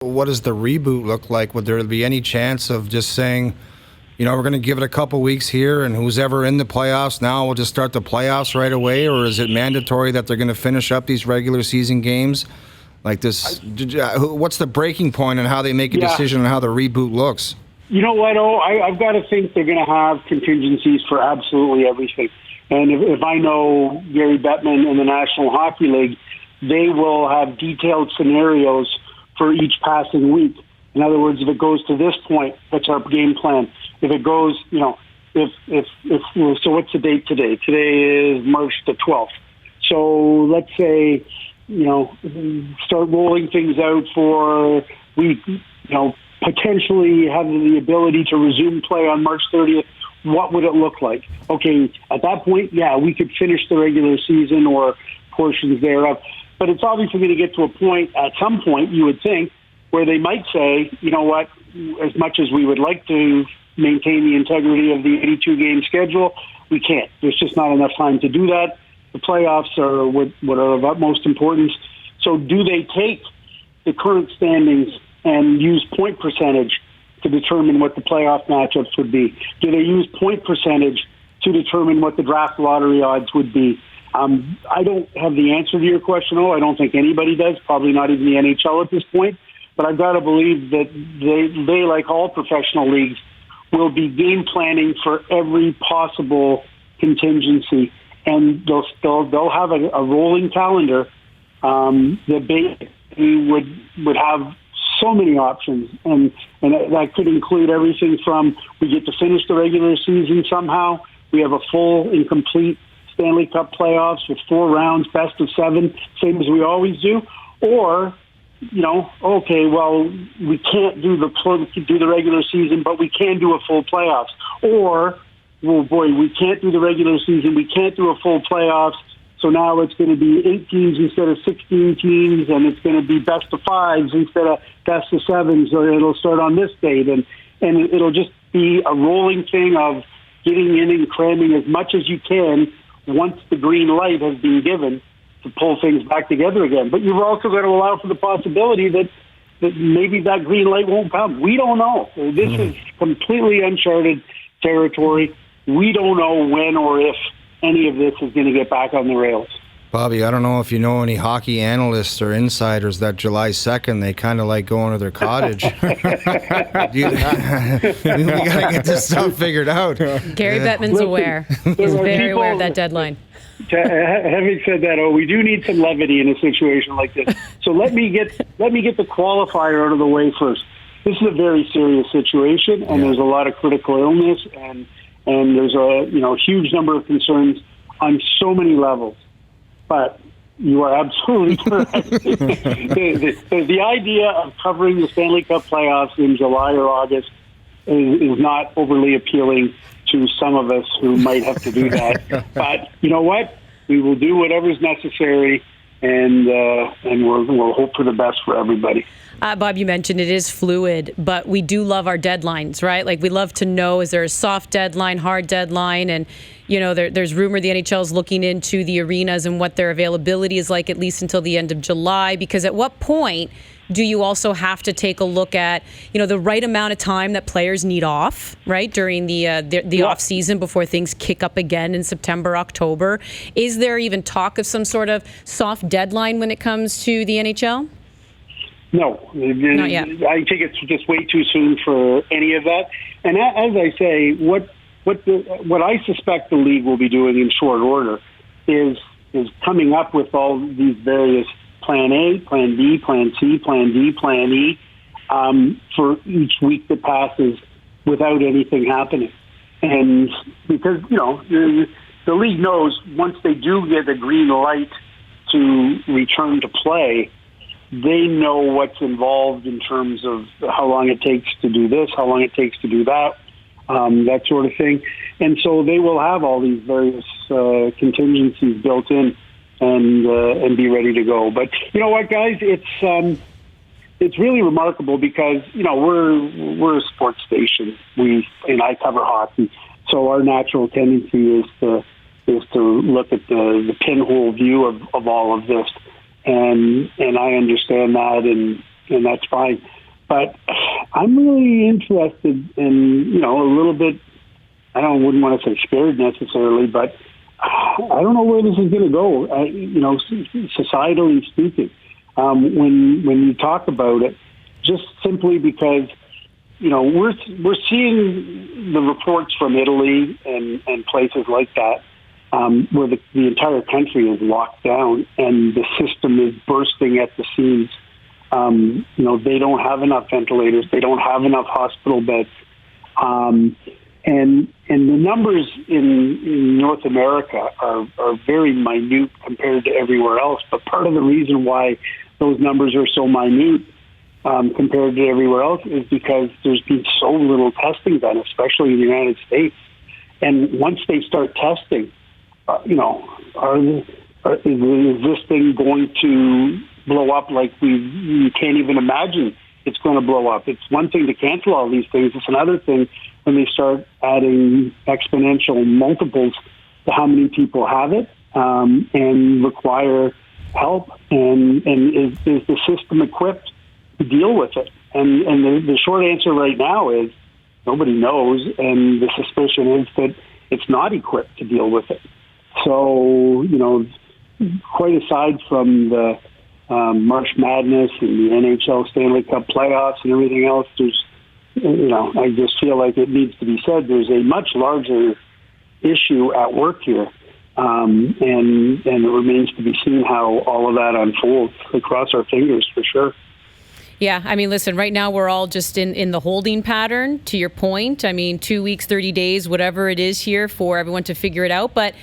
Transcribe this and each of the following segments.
What does the reboot look like? Would there be any chance of just saying, we're going to give it a couple weeks here, and who's ever in the playoffs now, we'll just start the playoffs right away? Or is it mandatory that they're going to finish up these regular season games like this? What's the breaking point on how they make a decision on how the reboot looks? You know what, I've got to think they're going to have contingencies for absolutely everything. And if I know Gary Bettman and the National Hockey League, they will have detailed scenarios for each passing week. In other words, if it goes to this point, what's our game plan? If it goes, so what's the date today? Today is March the 12th. So let's say, start rolling things out for potentially having the ability to resume play on March 30th. What would it look like? Okay, at that point, we could finish the regular season or portions thereof. But it's obviously going to get to a point, at some point, you would think, where they might say, you know what, as much as we would like to maintain the integrity of the 82-game schedule, we can't. There's just not enough time to do that. The playoffs are what are of utmost importance. So do they take the current standings and use point percentage to determine what the playoff matchups would be? Do they use point percentage to determine what the draft lottery odds would be? I don't have the answer to your question. I don't think anybody does, probably not even the NHL at this point. But I've got to believe that they, like all professional leagues, will be game planning for every possible contingency. And they'll have a rolling calendar that basically would have so many options. And that could include everything from we get to finish the regular season somehow, we have a full and complete Stanley Cup playoffs with 4 rounds, best of 7, same as we always do. Or, okay, well, we can't do the regular season, but we can do a full playoffs. Or, oh boy, we can't do the regular season, we can't do a full playoffs, so now it's going to be 8 teams instead of 16 teams, and it's going to be best of 5s instead of best of 7s, or it'll start on this date, and it'll just be a rolling thing of getting in and cramming as much as you can once the green light has been given to pull things back together again. But you've also got to allow for the possibility that maybe that green light won't come. We don't know. This is completely uncharted territory. We don't know when or if any of this is going to get back on the rails. Bobby, I don't know if you know any hockey analysts or insiders that July 2nd, they kind of like going to their cottage. We got to get this stuff figured out. Gary Bettman's aware. He's very aware of that deadline. Having said that, we do need some levity in a situation like this. So let me get the qualifier out of the way first. This is a very serious situation, and there's a lot of critical illness, and there's a huge number of concerns on so many levels. But you are absolutely correct. The idea of covering the Stanley Cup playoffs in July or August is not overly appealing to some of us who might have to do that. But you know what? We will do whatever's necessary, and we'll hope for the best for everybody. Bob, you mentioned it is fluid, but we do love our deadlines, right? Like, we love to know, is there a soft deadline, hard deadline? And, there's rumor the NHL is looking into the arenas and what their availability is like, at least until the end of July. Because at what point do you also have to take a look at, the right amount of time that players need off, right, during the off season before things kick up again in September, October? Is there even talk of some sort of soft deadline when it comes to the NHL? No, not yet. I think it's just way too soon for any of that. And as I say, what I suspect the league will be doing in short order is coming up with all these various Plan A, Plan B, Plan C, Plan D, Plan E for each week that passes without anything happening. And because the league knows once they do get the green light to return to play, they know what's involved in terms of how long it takes to do this, how long it takes to do that, that sort of thing. And so they will have all these various contingencies built in and be ready to go. But you know what, guys? It's really remarkable because we're a sports station. And I cover hockey, so our natural tendency is to look at the pinhole view of all of this. And I understand that, and that's fine. But I'm really interested in, a little bit, wouldn't want to say scared necessarily, but I don't know where this is going to go, societally speaking. When you talk about it, just simply because, we're seeing the reports from Italy and places like that, where the entire country is locked down and the system is bursting at the seams. They don't have enough ventilators. They don't have enough hospital beds. And the numbers in North America are very minute compared to everywhere else. But part of the reason why those numbers are so minute compared to everywhere else is because there's been so little testing done, especially in the United States. And once they start testing, is this thing going to blow up like you can't even imagine it's going to blow up? It's one thing to cancel all these things. It's another thing when they start adding exponential multiples to how many people have it and require help. And is the system equipped to deal with it? And the short answer right now is nobody knows, and the suspicion is that it's not equipped to deal with it. So, quite aside from the March Madness and the NHL Stanley Cup playoffs and everything else, there's, I just feel like it needs to be said there's a much larger issue at work here. And it remains to be seen how all of that unfolds. Across our fingers, for sure. Yeah, listen, right now we're all just in the holding pattern, to your point. 2 weeks, 30 days, whatever it is here for everyone to figure it out. But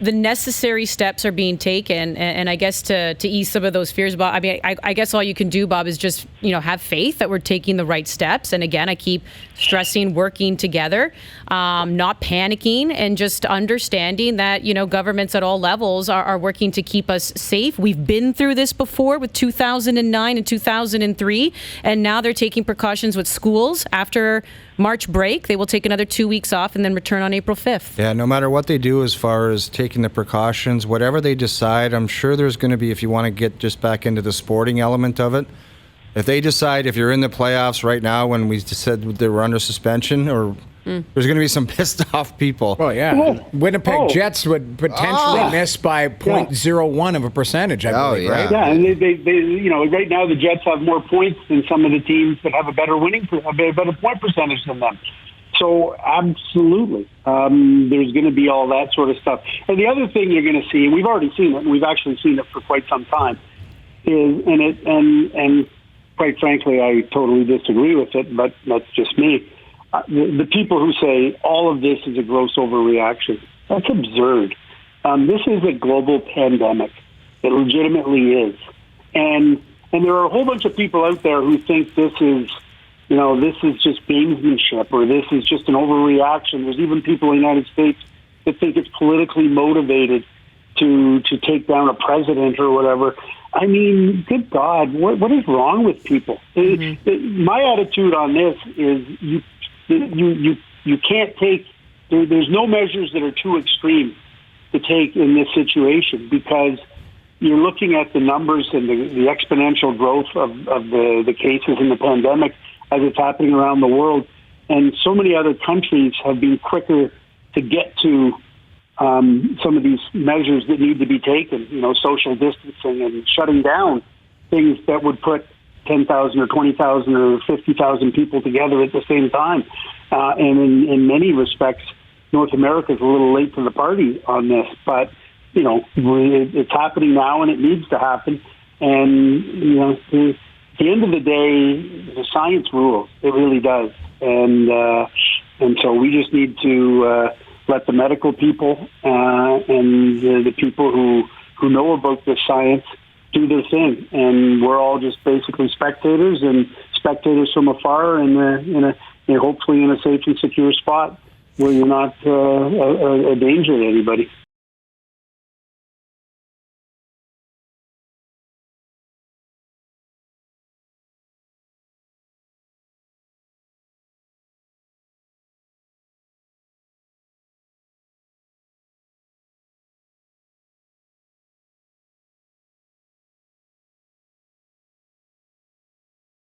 the necessary steps are being taken, and I guess to ease some of those fears, Bob, I guess all you can do, Bob, is just, have faith that we're taking the right steps. And again, I keep stressing working together, not panicking, and just understanding that, governments at all levels are working to keep us safe. We've been through this before with 2009 and 2003, and now they're taking precautions with schools. After March break, they will take another 2 weeks off and then return on April 5th. Yeah, no matter what they do as far as taking the precautions, whatever they decide, I'm sure there's going to be, if you want to get just back into the sporting element of it, if they decide, if you're in the playoffs right now, when we said they were under suspension, or there's going to be some pissed off people. Oh, yeah. Winnipeg Jets would potentially miss by 0.01 of a percentage, I believe, right? Yeah, and they right now the Jets have more points than some of the teams that have a better point percentage than them. So absolutely, there's going to be all that sort of stuff. And the other thing you're going to see, and we've already seen it, and we've actually seen it for quite some time, is and quite frankly, I totally disagree with it, but that's just me. The people who say all of this is a gross overreaction, that's absurd. This is a global pandemic. It legitimately is. And there are a whole bunch of people out there who think this is, this is just gamesmanship, or this is just an overreaction. There's even people in the United States that think it's politically motivated to take down a president or whatever. Good God, what is wrong with people? Mm-hmm. My attitude on this is you can't take, there's no measures that are too extreme to take in this situation, because you're looking at the numbers and the exponential growth of the cases in the pandemic as it's happening around the world. And so many other countries have been quicker to get to some of these measures that need to be taken, social distancing and shutting down things that would put 10,000 or 20,000 or 50,000 people together at the same time. And in many respects, North America is a little late to the party on this, but, it's happening now and it needs to happen. And, at the end of the day, the science rules. It really does. And so we just need to let the medical people and the people who know about this science do their thing, and we're all just basically spectators from afar, and hopefully in a safe and secure spot where you're not a danger to anybody.